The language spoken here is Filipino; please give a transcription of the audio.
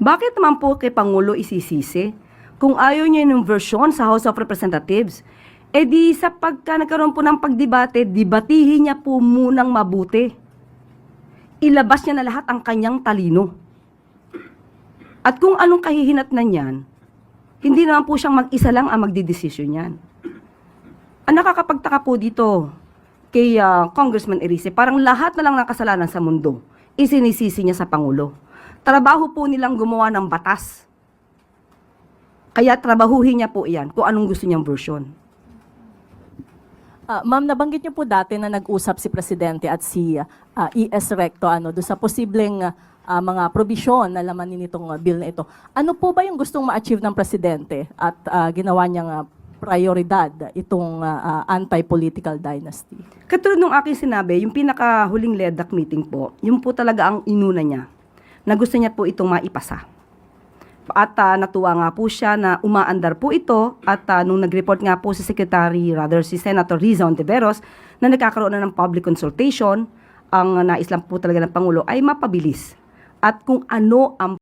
Bakit naman po kay Pangulo isisisi? Kung ayaw niya yung version sa House of Representatives, eh di sa pagka nagkaroon po ng pagdebate, debatihin niya po munang mabuti. Ilabas niya na lahat ang kanyang talino. At kung anong kahihinatnan niyan, hindi naman po siyang mag-isa lang ang magdidesisyon niyan. Ang nakakapagtaka po dito kay Congressman Erice, parang lahat na lang ng kasalanan sa mundo, isinisisi niya sa Pangulo. Trabaho po nilang gumawa ng batas. Kaya trabahuhin niya po iyan kung anong gusto niyang version. Ma'am, nabanggit niyo po dati na nag-usap si Presidente at si ES Recto doon sa posibleng mga probisyon na laman nitong bill na ito. Ano po ba yung gustong ma-achieve ng Presidente at ginawa niyang prioridad itong anti-political dynasty? Katulad nung aking sinabi, yung pinakahuling LEDAC meeting po, yung po talaga ang inuna niya, na gusto niya po itong maipasa. At natuwa nga po siya na umaandar po ito at nung nag-report nga po si si Senator Riza Ontiveros na nagkakaroon na ng public consultation, ang nais lang po talaga ng Pangulo ay mapabilis. At kung ano ang